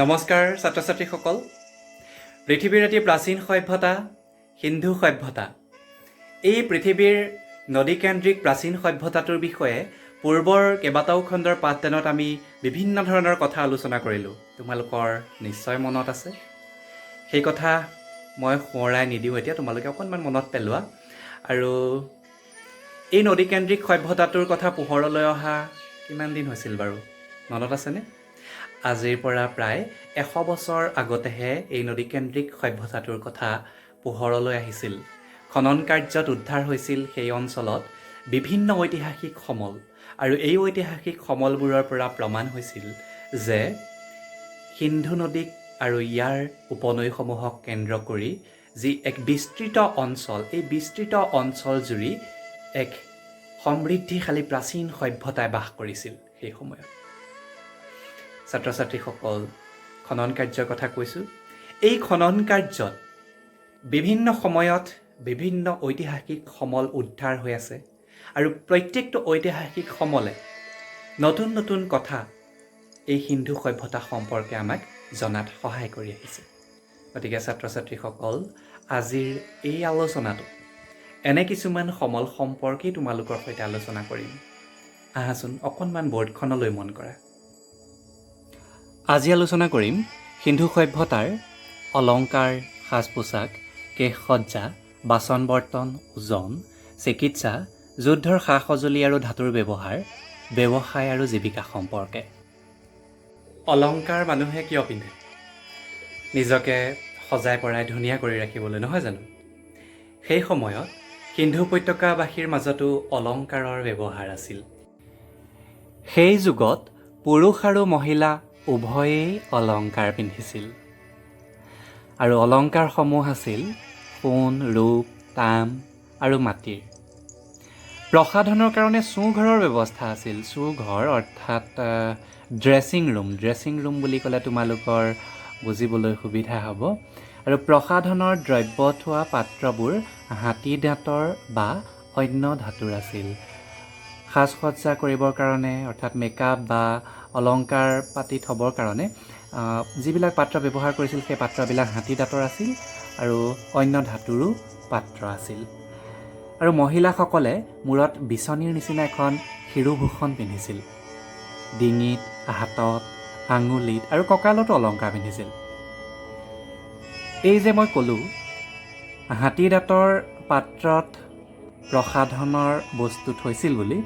নমস্কাৰ ছাত্ৰ ছাত্ৰীসকল। পৃথিৱীৰ এটি প্ৰাচীন সভ্যতা সিন্ধু সভ্যতা। এই পৃথিৱীৰ নদীকেন্দ্ৰিক প্ৰাচীন সভ্যতাটোৰ বিষয়ে পূৰ্বৰ কেইবাটাও খণ্ডৰ পাঠদানত আমি বিভিন্ন ধৰণৰ কথা আলোচনা কৰিলোঁ। তোমালোকৰ নিশ্চয় মনত আছে। সেই কথা মই সোঁৱৰাই নিদিওঁ, এতিয়া তোমালোকে অকণমান মনত পেলোৱা। আৰু এই নদীকেন্দ্ৰিক সভ্যতাটোৰ কথা পোহৰলৈ অহা কিমান দিন হৈছিল বাৰু, মনত আছেনে? আজিৰ পৰা প্ৰায় 100 বছৰ আগতেহে এই নদীকেন্দ্ৰিক সভ্যতাটোৰ কথা পোহৰলৈ আহিছিল। খনন কাৰ্যত উদ্ধাৰ হৈছিল সেই অঞ্চলত বিভিন্ন ঐতিহাসিক সমল, আৰু এই ঐতিহাসিক সমলবোৰৰ পৰা প্ৰমাণ হৈছিল যে সিন্ধু নদীক আৰু ইয়াৰ উপনৈসমূহক কেন্দ্ৰ কৰি যি এক বিস্তৃত অঞ্চল, এই বিস্তৃত অঞ্চল জুৰি এক সমৃদ্ধিশালী প্ৰাচীন সভ্যতাই বাস কৰিছিল সেই সময়ত। ছাত্ৰ ছাত্ৰীসকল, খনন কাৰ্যৰ কথা কৈছোঁ। এই খনন কাৰ্যত বিভিন্ন সময়ত বিভিন্ন ঐতিহাসিক সমল উদ্ধাৰ হৈ আছে, আৰু প্ৰত্যেকটো ঐতিহাসিক সমলে নতুন নতুন কথা এই সিন্ধু সভ্যতা সম্পৰ্কে আমাক জনাত সহায় কৰি আহিছে। গতিকে ছাত্ৰ ছাত্ৰীসকল, আজিৰ এই আলোচনাটো এনে কিছুমান সমল সম্পৰ্কেই তোমালোকৰ সৈতে আলোচনা কৰিম। আহাচোন অকণমান বৰ্ডখনলৈ মন কৰা। আজি আলোচনা কৰিম সিন্ধু সভ্যতাৰ অলংকাৰ, সাজ পোছাক, কেশসজ্জা, বাচন বৰ্তন, ওজন, চিকিৎসা, যুদ্ধৰ সা সঁজুলি আৰু ধাতুৰ ব্যৱহাৰ, ব্যৱসায় আৰু জীৱিকা সম্পৰ্কে। অলংকাৰ মানুহে কিয় পিন্ধে? নিজকে সজাই পৰাই ধুনীয়া কৰি ৰাখিবলৈ, নহয় জানো? সেই সময়ত সিন্ধু উপত্যকাবাসীৰ মাজতো অলংকাৰৰ ব্যৱহাৰ আছিল। সেই যুগত পুৰুষ আৰু মহিলা উভয়েই অলংকাৰ পিন্ধিছিল, আৰু অলংকাৰসমূহ আছিল সোণ, ৰূপ, তাম আৰু মাটিৰ। প্ৰসাধনৰ কাৰণে চৌঘৰৰ ব্যৱস্থা আছিল। চৌঘৰ অৰ্থাৎ ড্ৰেছিং ৰুম বুলি ক'লে তোমালোকৰ বুজিবলৈ সুবিধা হ'ব। আৰু প্ৰসাধনৰ দ্ৰব্য থোৱা পাত্ৰবোৰ হাতী দাঁতৰ বা অন্য ধাতুৰ আছিল। সাজ সজ্জা কৰিবৰ কাৰণে অৰ্থাৎ মেকআপ বা অলংকাৰ পাতি থ'বৰ কাৰণে যিবিলাক পাত্ৰ ব্যৱহাৰ কৰিছিল, সেই পাত্ৰবিলাক হাতী দাঁতৰ আছিল আৰু অন্য ধাতুৰো পাত্ৰ আছিল। আৰু মহিলাসকলে মূৰত বিচনীৰ নিচিনা এখন শিৰোভূষণ পিন্ধিছিল। ডিঙিত, হাতত, আঙুলিত আৰু কঁকালতো অলংকাৰ পিন্ধিছিল। এই যে মই ক'লোঁ হাতী দাঁতৰ পাত্ৰত প্ৰসাধনৰ বস্তু থৈছিল বুলি,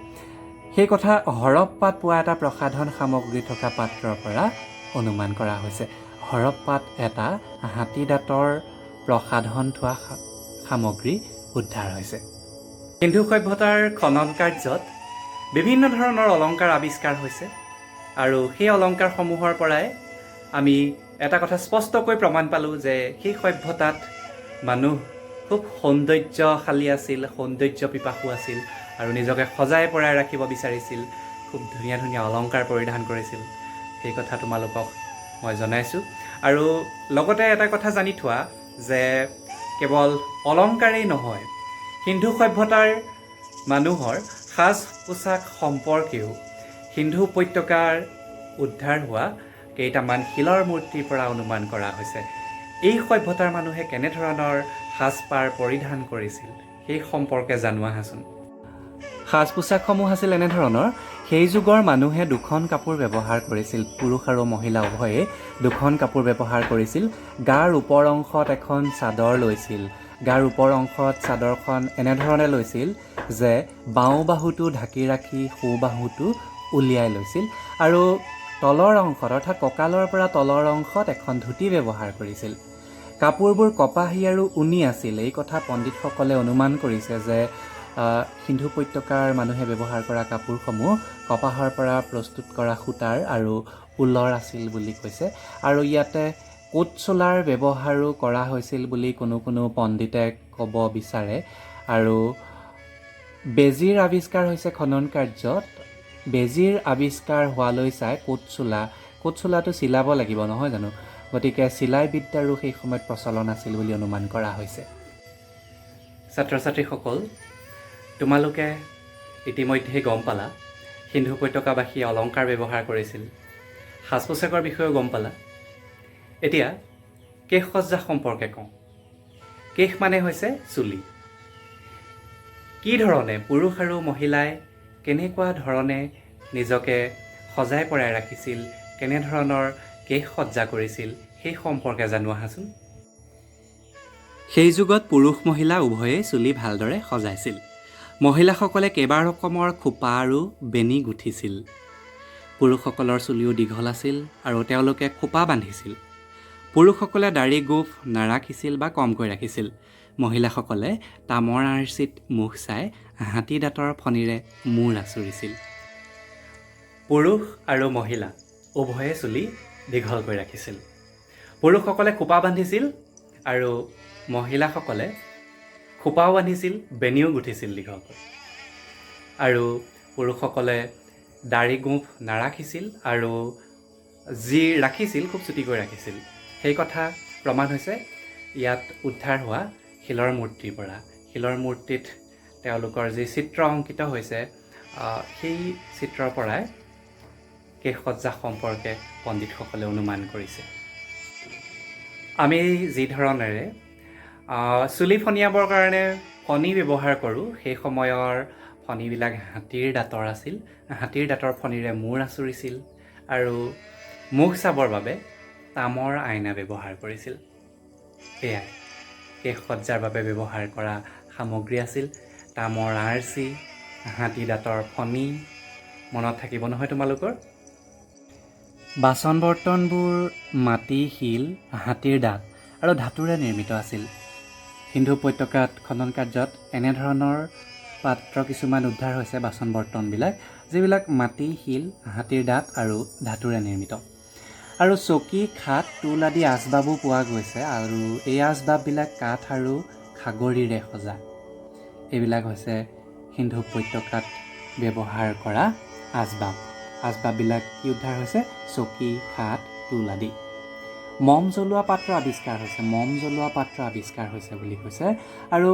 সেই কথা হৰপ্পাত পোৱা এটা প্ৰসাধন সামগ্ৰী থকা পাত্ৰৰ পৰা অনুমান কৰা হৈছে। হৰপ্পাত এটা হাতী দাঁতৰ প্ৰসাধন থোৱা সামগ্ৰী উদ্ধাৰ হৈছে। সিন্ধু সভ্যতাৰ খনন কাৰ্যত বিভিন্ন ধৰণৰ অলংকাৰ আৱিষ্কাৰ হৈছে, আৰু সেই অলংকাৰসমূহৰ পৰাই আমি এটা কথা স্পষ্টকৈ প্ৰমাণ পালোঁ যে সেই সভ্যতাত মানুহ খুব সৌন্দৰ্যশালী আছিল, সৌন্দৰ্য পিপাসু আছিল, আৰু নিজকে সজাই পৰাই ৰাখিব বিচাৰিছিল। খুব ধুনীয়া ধুনীয়া অলংকাৰ পৰিধান কৰিছিল। সেই কথা তোমালোকক মই জনাইছোঁ। আৰু লগতে এটা কথা জানি থোৱা যে কেৱল অলংকাৰেই নহয়, সিন্ধু সভ্যতাৰ মানুহৰ সাজ পোছাক সম্পৰ্কেও সিন্ধু উপত্যকাৰ উদ্ধাৰ হোৱা কেইটামান শিলৰ মূৰ্তিৰ পৰা অনুমান কৰা হৈছে। এই সভ্যতাৰ মানুহে কেনেধৰণৰ সাজপাৰ পৰিধান কৰিছিল সেই সম্পৰ্কে জানোৱা আহাচোন। সাজ পোছাকসমূহ আছিল এনেধৰণৰ। সেই যুগৰ মানুহে দুখন কাপোৰ ব্যৱহাৰ কৰিছিল। পুৰুষ আৰু মহিলা উভয়ে দুখন কাপোৰ ব্যৱহাৰ কৰিছিল। গাৰ ওপৰ অংশত এখন চাদৰ লৈছিল। গাৰ ওপৰ অংশত চাদৰখন এনেধৰণে লৈছিল যে বাওঁ বাহুটো ঢাকি ৰাখি সোঁ বাহুটো উলিয়াই লৈছিল, আৰু তলৰ অংশত অৰ্থাৎ কঁকালৰ পৰা তলৰ অংশত এখন ধুতি ব্যৱহাৰ কৰিছিল। কাপোৰবোৰ কপাহী আৰু ঊণি আছিল। এই কথা পণ্ডিতসকলে অনুমান কৰিছে যে সিন্ধু উপত্যকাৰ মানুহে ব্যৱহাৰ কৰা কাপোৰসমূহ কপাহৰ পৰা প্ৰস্তুত কৰা সূতাৰ আৰু ঊলৰ আছিল বুলি কৈছে। আৰু ইয়াতে কোট চোলাৰ ব্যৱহাৰো কৰা হৈছিল বুলি কোনো কোনো পণ্ডিতে ক'ব বিচাৰে। আৰু বেজীৰ আৱিষ্কাৰ হৈছে খনন কাৰ্যত। বেজীৰ আৱিষ্কাৰ হোৱালৈ চাই কোট চোলাটো চিলাব লাগিব, নহয় জানো? গতিকে চিলাই বিদ্যাৰো সেই সময়ত প্ৰচলন আছিল বুলি অনুমান কৰা হৈছে। ছাত্ৰ ছাত্ৰীসকল, তোমালোকে ইতিমধ্যেই গম পালা সিন্ধু উপত্যকাবাসীয়ে অলংকাৰ ব্যৱহাৰ কৰিছিল। সাজ পোছাকৰ বিষয়েও গম পালা। এতিয়া কেশসজ্জা সম্পৰ্কে কওঁ। কেশ মানে হৈছে চুলি। কি ধৰণে পুৰুষ আৰু মহিলাই কেনেকুৱা ধৰণে নিজকে সজাই পৰাই ৰাখিছিল, কেনেধৰণৰ কেশসজ্জা কৰিছিল, সেই সম্পৰ্কে জানো আহাচোন। সেই যুগত পুৰুষ মহিলা উভয়েই চুলি ভালদৰে সজাইছিল। মহিলাসকলে কেইবা ৰকমৰ খোপা আৰু বেনি গুঠিছিল। পুৰুষসকলৰ চুলিও দীঘল আছিল আৰু তেওঁলোকে খোপা বান্ধিছিল। পুৰুষসকলে দাড়ি গোফ নাৰাখিছিল বা কমকৈ ৰাখিছিল। মহিলাসকলে তামৰ আৰ্চিত মুখ চাই হাতী দাঁতৰ ফণিৰে মূৰ আঁচুৰিছিল। পুৰুষ আৰু মহিলা উভয়ে চুলি দীঘলকৈ ৰাখিছিল। পুৰুষসকলে খোপা বান্ধিছিল আৰু মহিলাসকলে খোপাও বান্ধিছিল, বেনিও গুঠিছিল দীঘলকৈ। আৰু পুৰুষসকলে দাড়ি গোফ নাৰাখিছিল আৰু যি ৰাখিছিল খুব চুটিকৈ ৰাখিছিল। সেই কথা প্ৰমাণ হৈছে ইয়াত উদ্ধাৰ হোৱা শিলৰ মূৰ্তিৰ পৰা। শিলৰ মূৰ্তিত তেওঁলোকৰ যি চিত্ৰ অংকিত হৈছে, সেই চিত্ৰৰ পৰাই কেশসজ্জা সম্পৰ্কে পণ্ডিতসকলে অনুমান কৰিছে। আমি যি ধৰণেৰে চুলি ফণিয়াবৰ কাৰণে ফণি ব্যৱহাৰ কৰোঁ, সেই সময়ৰ ফণিবিলাক হাতীৰ দাঁতৰ আছিল। হাতীৰ দাঁতৰ ফণিৰে মূৰ আঁচুৰিছিল আৰু মুখ চাবৰ বাবে তামৰ আইনা ব্যৱহাৰ কৰিছিল। এয়াই কেশসজ্জাৰ বাবে ব্যৱহাৰ কৰা সামগ্ৰী আছিল। তামৰ আৰ্চি, হাতী দাঁতৰ ফণি, মনত থাকিব নহয় তোমালোকৰ? বাচন বৰ্তনবোৰ মাটি, শিল, হাতীৰ দাঁত আৰু ধাতুৰে নিৰ্মিত আছিল। সিন্ধু উপত্যকাত খনন কাৰ্যত এনেধৰণৰ পাত্ৰ কিছুমান উদ্ধাৰ হৈছে, বাচন বৰ্তনবিলাক, যিবিলাক মাটি, শিল, হাতীৰ দাঁত আৰু ধাতুৰে নিৰ্মিত। আৰু চকী, খাট, টুল আদি আচবাবো পোৱা গৈছে আৰু এই আচবাববিলাক কাঠ আৰু খাগৰিৰে সজা। এইবিলাক হৈছে সিন্ধু উপত্যকাত ব্যৱহাৰ কৰা আচবাব। আচবাববিলাক কি উদ্ধাৰ হৈছে? চকী, খাট, টুল আদি। মম জ্বলোৱা পাত্ৰ আৱিষ্কাৰ হৈছে। মম জ্বলোৱা পাত্ৰ আৱিষ্কাৰ হৈছে বুলি কৈছে। আৰু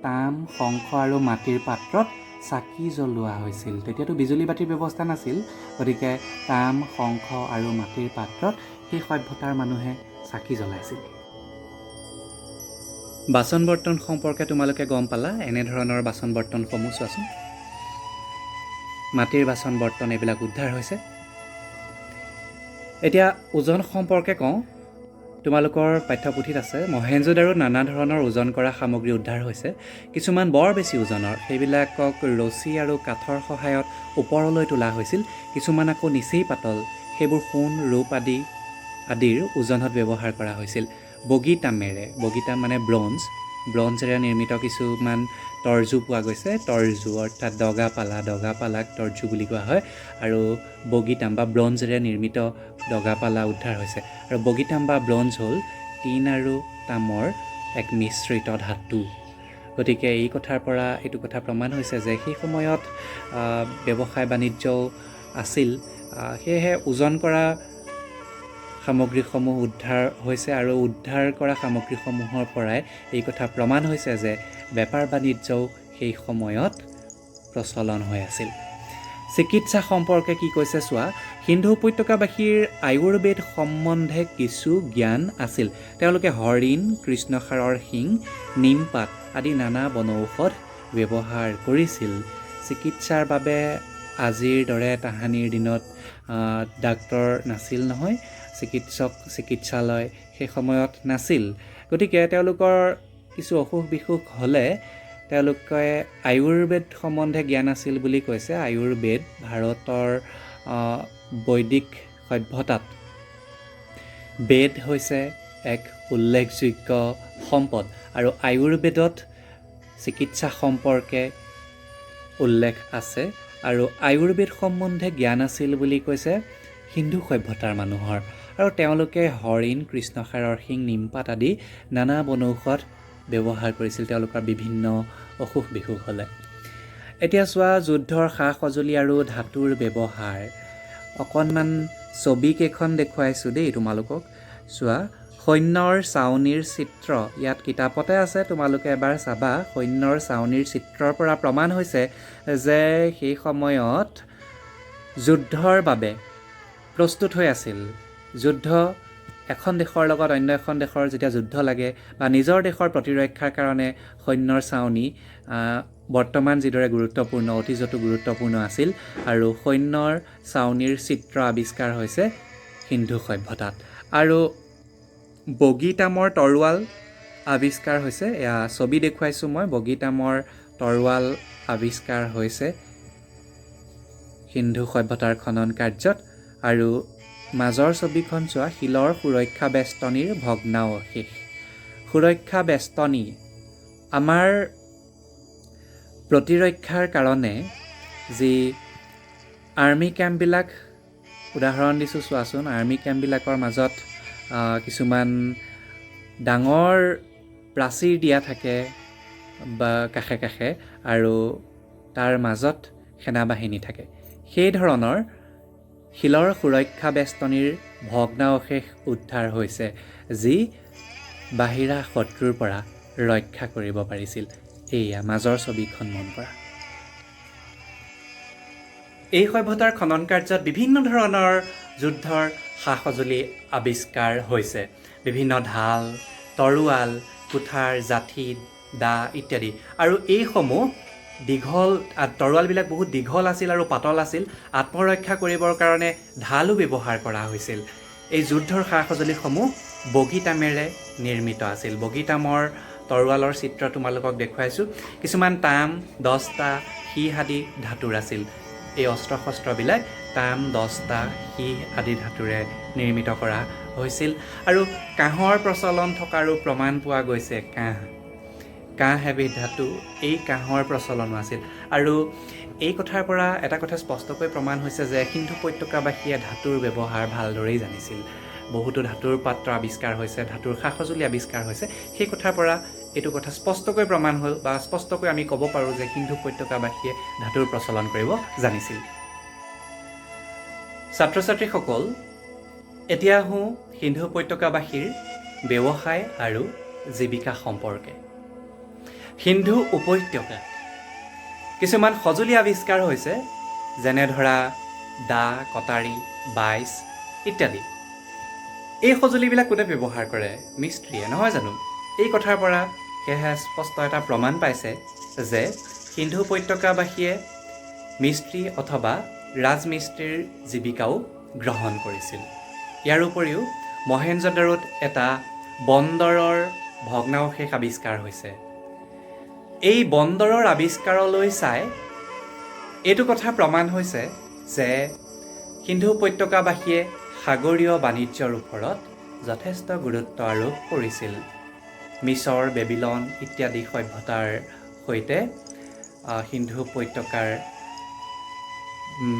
তাম, শংখ আৰু মাটিৰ পাত্ৰত চাকি জ্বলোৱা হৈছিল। তেতিয়াতো বিজুলী বাতিৰ ব্যৱস্থা নাছিল, গতিকে তাম, শংখ আৰু মাটিৰ পাত্ৰত সেই সভ্যতাৰ মানুহে চাকি জ্বলাইছিল। বাচন বৰ্তন সম্পৰ্কে তোমালোকে গম পালা। এনেধৰণৰ বাচন বৰ্তনসমূহ চোৱাচোন। মাটিৰ বাচন বৰ্তন এইবিলাক উদ্ধাৰ হৈছে। এতিয়া ওজন সম্পৰ্কে কওঁ। তোমালোকৰ পাঠ্যপুথিত আছে মহেঞ্জোদাৰোত নানা ধৰণৰ ওজন কৰা সামগ্ৰী উদ্ধাৰ হৈছে। কিছুমান বৰ বেছি ওজনৰ, সেইবিলাকক ৰছী আৰু কাঠৰ সহায়ত ওপৰলৈ তোলা হৈছিল। কিছুমান আকৌ নিচেই পাতল, সেইবোৰ সোণ, ৰূপ আদিৰ ওজনত ব্যৱহাৰ কৰা হৈছিল। বগীতামেৰে, বগীতাম মানে ব্ৰঞ্জেৰে নিৰ্মিত কিছুমান তৰ্জু পোৱা গৈছে। তৰ্জু অৰ্থাৎ দগাপালাক তৰ্জু বুলি কোৱা হয়। আৰু বগীতাম বা ব্ৰঞ্জেৰে নিৰ্মিত দগাপালা উদ্ধাৰ হৈছে। আৰু বগীতাম বা ব্ৰঞ্জ হ'ল টিন আৰু তামৰ এক মিশ্ৰিত ধাতু। গতিকে এই কথাৰ পৰা এইটো কথা প্ৰমাণ হৈছে যে সেই সময়ত ব্যৱসায় বাণিজ্যও আছিল। সেয়েহে ওজন কৰা সামগ্ৰীসমূহ উদ্ধাৰ হৈছে আৰু উদ্ধাৰ কৰা সামগ্ৰীসমূহৰ পৰাই এই কথা প্ৰমাণ হৈছে যে বেপাৰ বাণিজ্যও সেই সময়ত প্ৰচলন হৈ আছিল। চিকিৎসা সম্পৰ্কে কি কৈছে চোৱা। সিন্ধু উপত্যকাবাসীৰ আয়ুৰ্বেদ সম্বন্ধে কিছু জ্ঞান আছিল। তেওঁলোকে হৰিণ, কৃষ্ণসাৰৰ শিং, নিমপাত আদি নানা বনৌষধ ব্যৱহাৰ কৰিছিল। চিকিৎসাৰ বাবে আজিৰ দৰে তাহানিৰ দিনত ডাক্তৰ নাছিল নহয়, চিকিৎসালয় সেই সময়ত নাছিল। গতিকে তেওঁলোকৰ কিছু অসুখ বিসুখ হ'লে তেওঁলোকে আয়ুৰ্বেদ সম্বন্ধে জ্ঞান আছিল বুলি কৈছে। আয়ুৰ্বেদ ভাৰতৰ বৈদিক সভ্যতাত বেদ হৈছে এক উল্লেখযোগ্য সম্পদ আৰু আয়ুৰ্বেদত চিকিৎসা সম্পৰ্কে উল্লেখ আছে। আৰু আয়ুৰ্বেদ সম্বন্ধে জ্ঞান আছিল বুলি কৈছে সিন্ধু সভ্যতাৰ মানুহৰ। আৰু তেওঁলোকে হৰিণ, কৃষ্ণসাৰৰ শিং, নিমপাত আদি নানা বনৌষধ ব্যৱহাৰ কৰিছিল তেওঁলোকৰ বিভিন্ন অসুখ বিসুখ হ'লে। এতিয়া চোৱা, যুদ্ধৰ সা সঁজুলি আৰু ধাতুৰ ব্যৱহাৰ। অকণমান ছবি কেইখন দেখুৱাইছোঁ দেই তোমালোকক। চোৱা, সৈন্যৰ ছাউনীৰ চিত্ৰ ইয়াত কিতাপতে আছে, তোমালোকে এবাৰ চাবা। সৈন্যৰ ছাউনীৰ চিত্ৰৰ পৰা প্ৰমাণ হৈছে যে সেই সময়ত যুদ্ধৰ বাবে প্ৰস্তুত হৈ আছিল। যুদ্ধ এখন দেশৰ লগত অন্য এখন দেশৰ যেতিয়া যুদ্ধ লাগে বা নিজৰ দেশৰ প্ৰতিৰক্ষাৰ কাৰণে সৈন্যৰ চাউনি বৰ্তমান যিদৰে গুৰুত্বপূৰ্ণ অতীজতো গুৰুত্বপূৰ্ণ আছিল আৰু সৈন্যৰ চাউনিৰ চিত্ৰ আৱিষ্কাৰ হৈছে সিন্ধু সভ্যতাত আৰু বগীতামৰ তৰোৱাল আৱিষ্কাৰ হৈছে এয়া ছবি দেখুৱাইছোঁ মই বগীতামৰ তৰোৱাল আৱিষ্কাৰ হৈছে সিন্ধু সভ্যতাৰ খনন কাৰ্যত আৰু মাজৰ ছবিখন চোৱা শিলৰ সুৰক্ষা বেষ্টনীৰ ভগ্নাৱশেষ সুৰক্ষা বেষ্টনী আমাৰ প্ৰতিৰক্ষাৰ কাৰণে যি আৰ্মি কেম্পবিলাক উদাহৰণ দিছোঁ চোৱাচোন আৰ্মি কেম্পবিলাকৰ মাজত কিছুমান ডাঙৰ প্ৰাচীৰ দিয়া থাকে বা কাষে কাষে আৰু তাৰ মাজত সেনাবাহিনী থাকে সেই ধৰণৰ শিলৰ সুৰক্ষা বেষ্টনীৰ ভগ্নাৱশেষ উদ্ধাৰ হৈছে যি বাহিৰা শত্ৰুৰ পৰা ৰক্ষা কৰিব পাৰিছিল এয়া মাজৰ ছবিখন মন কৰা এই সভ্যতাৰ খনন কাৰ্যত বিভিন্ন ধৰণৰ যুদ্ধৰ সা সঁজুলি আৱিষ্কাৰ হৈছে বিভিন্ন ঢাল তৰোৱাল কুঠাৰ জাঠি দা ইত্যাদি আৰু এইসমূহ দীঘল তৰোৱালবিলাক বহুত দীঘল আছিল আৰু পাতল আছিল আত্মৰক্ষা কৰিবৰ কাৰণে ঢালো ব্যৱহাৰ কৰা হৈছিল এই যুদ্ধৰ সা সঁজুলিসমূহ বগীতামেৰে নিৰ্মিত আছিল বগীতামৰ তৰোৱালৰ চিত্ৰ তোমালোকক দেখুৱাইছোঁ কিছুমান তাম দস্তা সীহ আদি ধাতুৰ আছিল এই অস্ত্ৰ শস্ত্ৰবিলাক তাম দস্তা সীহ আদি ধাতুৰে নিৰ্মিত কৰা হৈছিল আৰু কাঁহৰ প্ৰচলন থকাৰো প্ৰমাণ পোৱা গৈছে কাঁহ এবিধ ধাতু এই কাঁহৰ প্ৰচলনো আছিল আৰু এই কথাৰ পৰা এটা কথা স্পষ্টকৈ প্ৰমাণ হৈছে যে সিন্ধু উপত্যকাবাসীয়ে ধাতুৰ ব্যৱহাৰ ভালদৰেই জানিছিল বহুতো ধাতুৰ পাত্ৰ আৱিষ্কাৰ হৈছে ধাতুৰ সা সঁজুলি আৱিষ্কাৰ হৈছে সেই কথাৰ পৰা এইটো কথা স্পষ্টকৈ প্ৰমাণ হ'ল বা স্পষ্টকৈ আমি ক'ব পাৰোঁ যে সিন্ধু উপত্যকাবাসীয়ে ধাতুৰ প্ৰচলন কৰিব জানিছিল ছাত্ৰ ছাত্ৰীসকল এতিয়া আহোঁ সিন্ধু উপত্যকাবাসীৰ ব্যৱসায় আৰু জীৱিকা সম্পৰ্কে সিন্ধু উপত্যকা কিছুমান সঁজুলি আৱিষ্কাৰ হৈছে যেনে ধৰা দা কটাৰী বাইচ ইত্যাদি এই সঁজুলিবিলাক কোনে ব্যৱহাৰ কৰে মিস্ত্ৰীয়ে নহয় জানো এই কথাৰ পৰা সেয়েহে স্পষ্ট এটা প্ৰমাণ পাইছে যে সিন্ধু উপত্যকাবাসীয়ে মিস্ত্ৰী অথবা ৰাজমিস্ত্ৰীৰ জীৱিকাও গ্ৰহণ কৰিছিল ইয়াৰ উপৰিও মহেঞ্জোদাৰোত এটা বন্দৰৰ ভগ্নাৱশেষ আৱিষ্কাৰ হৈছে এই বন্দৰৰ আৱিষ্কাৰলৈ চাই এইটো কথা প্ৰমাণ হৈছে যে সিন্ধু উপত্যকাবাসীয়ে সাগৰীয় বাণিজ্যৰ ওপৰত যথেষ্ট গুৰুত্ব আৰোপ কৰিছিল মিছৰ বেবিলন ইত্যাদি সভ্যতাৰ সৈতে সিন্ধু উপত্যকাৰ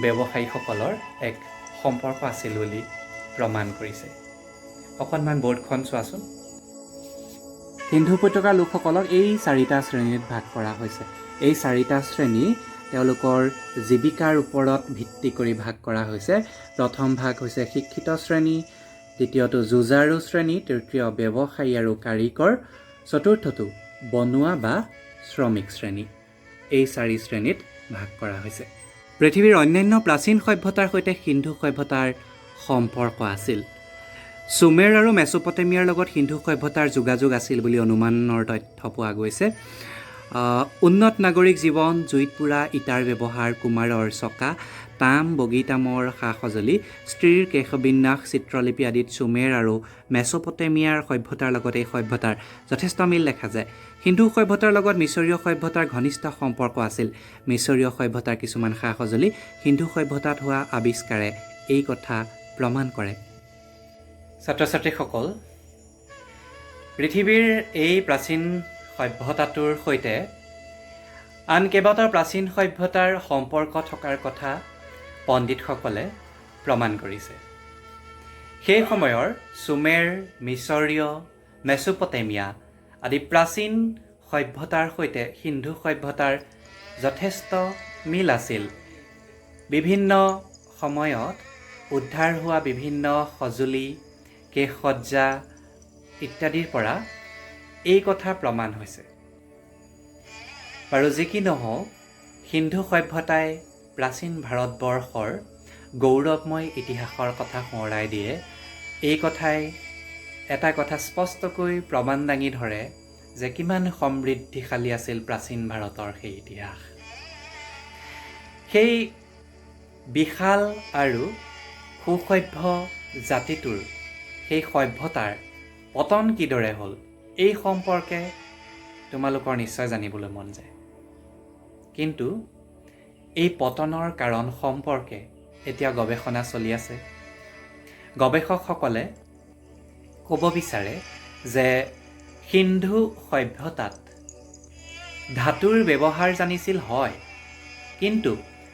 ব্যৱসায়ীসকলৰ এক সম্পৰ্ক আছিল বুলি প্ৰমাণ কৰিছে অকণমান বৰ্ডখন চোৱাচোন সিন্ধু উপত্যকাৰ লোকসকলক এই চাৰিটা শ্ৰেণীত ভাগ কৰা হৈছে এই চাৰিটা শ্ৰেণী তেওঁলোকৰ জীৱিকাৰ ওপৰত ভিত্তি কৰি ভাগ কৰা হৈছে প্ৰথম ভাগ হৈছে শিক্ষিত শ্ৰেণী দ্বিতীয়টো যুঁজাৰু শ্ৰেণী তৃতীয় ব্যৱসায়ী আৰু কাৰিকৰ চতুৰ্থটো বনুৱা বা শ্ৰমিক শ্ৰেণী এই চাৰি শ্ৰেণীত ভাগ কৰা হৈছে পৃথিৱীৰ অন্যান্য প্ৰাচীন সভ্যতাৰ সৈতে সিন্ধু সভ্যতাৰ সম্পৰ্ক আছিল সুমেৰ আৰু মেছোপটেমিয়াৰ লগত সিন্ধু সভ্যতাৰ যোগাযোগ আছিল বুলি অনুমানৰ তথ্য পোৱা গৈছে উন্নত নাগৰিক জীৱন জুইত পোৰা ইটাৰ ব্যৱহাৰ কুমাৰৰ চকা তাম বগীতামৰ সা সঁজুলি স্ত্ৰীৰ কেশবিন্যাস চিত্ৰলিপি আদিত সুমেৰ আৰু মেছোপটেমিয়াৰ সভ্যতাৰ লগত এই সভ্যতাৰ যথেষ্ট মিল দেখা যায় সিন্ধু সভ্যতাৰ লগত মিছৰীয় সভ্যতাৰ ঘনিষ্ঠ সম্পৰ্ক আছিল মিছৰীয় সভ্যতাৰ কিছুমান সা সঁজুলি সিন্ধু সভ্যতাত হোৱা আৱিষ্কাৰে এই কথা প্ৰমাণ কৰে ছাত্ৰ ছাত্ৰীসকল পৃথিৱীৰ এই প্ৰাচীন সভ্যতাটোৰ সৈতে আন কেইবাটাও প্ৰাচীন সভ্যতাৰ সম্পৰ্ক থকাৰ কথা পণ্ডিতসকলে প্ৰমাণ কৰিছে সেই সময়ৰ সুমেৰ মিছৰীয় মেছোপটেমিয়া আদি প্ৰাচীন সভ্যতাৰ সৈতে সিন্ধু সভ্যতাৰ যথেষ্ট মিল আছিল বিভিন্ন সময়ত উদ্ধাৰ হোৱা বিভিন্ন সঁজুলি কেশসজ্জা ইত্যাদিৰ পৰা এই কথা প্ৰমাণ হৈছে বাৰু যি কি নহওক সিন্ধু সভ্যতাই প্ৰাচীন ভাৰতবৰ্ষৰ গৌৰৱময় ইতিহাসৰ কথা সোঁৱৰাই দিয়ে এই কথাই এটা কথা স্পষ্টকৈ প্ৰমাণ দাঙি ধৰে যে কিমান সমৃদ্ধিশালী আছিল প্ৰাচীন ভাৰতৰ সেই ইতিহাস। সেই বিশাল আৰু সুসভ্য জাতিটোৰ সেই সভ্যতাৰ পতন কিদৰে হ'ল এই সম্পৰ্কে তোমালোকৰ নিশ্চয় জানিবলৈ মন যায়। কিন্তু এই পতনৰ কাৰণ সম্পৰ্কে এতিয়া গৱেষণা চলি আছে। গৱেষকসকলে ক'ব বিচাৰে যে সিন্ধু সভ্যতাত ধাতুৰ ব্যৱহাৰ জানিছিল হয়, কিন্তু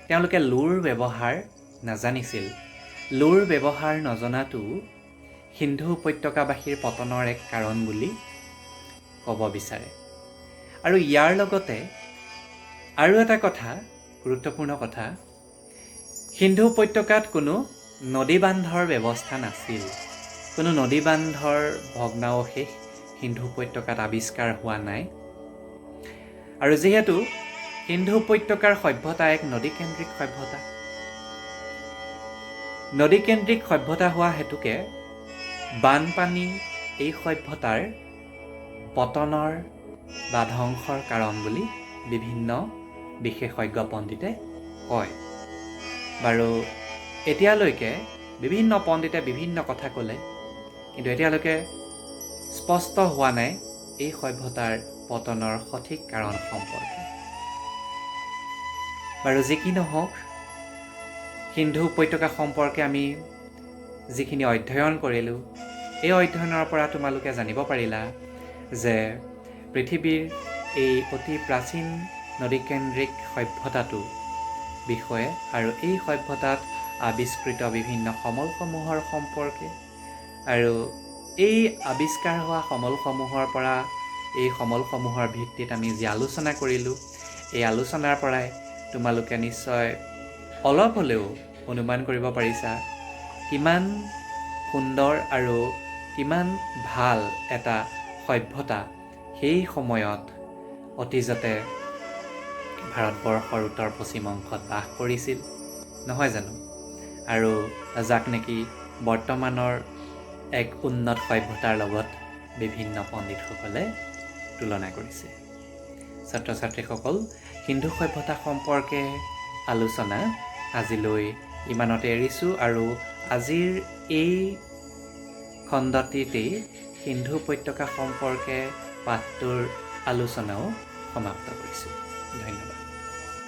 তেওঁলোকে লোৰ ব্যৱহাৰ নাজানিছিল। লোৰ ব্যৱহাৰ নজনাটো সিন্ধু উপত্যকাবাসীৰ পতনৰ এক কাৰণ বুলি ক'ব বিচাৰে। আৰু ইয়াৰ লগতে আৰু এটা কথা, গুৰুত্বপূৰ্ণ কথা, সিন্ধু উপত্যকাত কোনো নদী বান্ধৰ ব্যৱস্থা নাছিল। কোনো নদী বান্ধৰ ভগ্নাৱশেষ সিন্ধু উপত্যকাত আৱিষ্কাৰ হোৱা নাই। আৰু যিহেতু সিন্ধু উপত্যকাৰ সভ্যতা এক নদীকেন্দ্ৰিক সভ্যতা, নদীকেন্দ্ৰিক সভ্যতা হোৱা হেতুকে বানপানী এই সভ্যতাৰ পতনৰ বা ধ্বংসৰ কাৰণ বুলি বিভিন্ন বিশেষজ্ঞ পণ্ডিতে কয়। বাৰু এতিয়ালৈকে বিভিন্ন পণ্ডিতে বিভিন্ন কথা ক'লে, কিন্তু এতিয়ালৈকে স্পষ্ট হোৱা নাই এই সভ্যতাৰ পতনৰ সঠিক কাৰণ সম্পৰ্কে। বাৰু যি কি নহওক, সিন্ধু উপত্যকা সম্পৰ্কে আমি যিখিনি অধ্যয়ন কৰিলোঁ, এই অধ্যয়নৰ পৰা তোমালোকে জানিব পাৰিলা যে পৃথিৱীৰ এই অতি প্ৰাচীন নদীকেন্দ্ৰিক সভ্যতাটো বিষয়ে আৰু এই সভ্যতাত আৱিষ্কৃত বিভিন্ন সমলসমূহৰ সম্পৰ্কে, আৰু এই আৱিষ্কাৰ হোৱা সমলসমূহৰ পৰা এই সমলসমূহৰ ভিত্তিত আমি যি আলোচনা কৰিলোঁ, এই আলোচনাৰ পৰাই তোমালোকে নিশ্চয় অলপ হ'লেও অনুমান কৰিব পাৰিছা কিমান সুন্দৰ আৰু কিমান ভাল এটা সভ্যতা সেই সময়ত অতীজতে ভাৰতবৰ্ষৰ উত্তৰ পশ্চিম অংশত বাস কৰিছিল, নহয় জানো? আৰু যাক নেকি বৰ্তমানৰ এক উন্নত সভ্যতাৰ লগত বিভিন্ন পণ্ডিতসকলে তুলনা কৰিছে। ছাত্ৰ ছাত্ৰীসকল, সিন্ধু সভ্যতা সম্পৰ্কে আলোচনা আজিলৈ ইমানতে এৰিছোঁ, আৰু আজিৰ এই খণ্ডটিতেই সিন্ধু উপত্যকা সম্পৰ্কে পাঠটোৰ আলোচনাও সমাপ্ত কৰিছোঁ। ধন্যবাদ।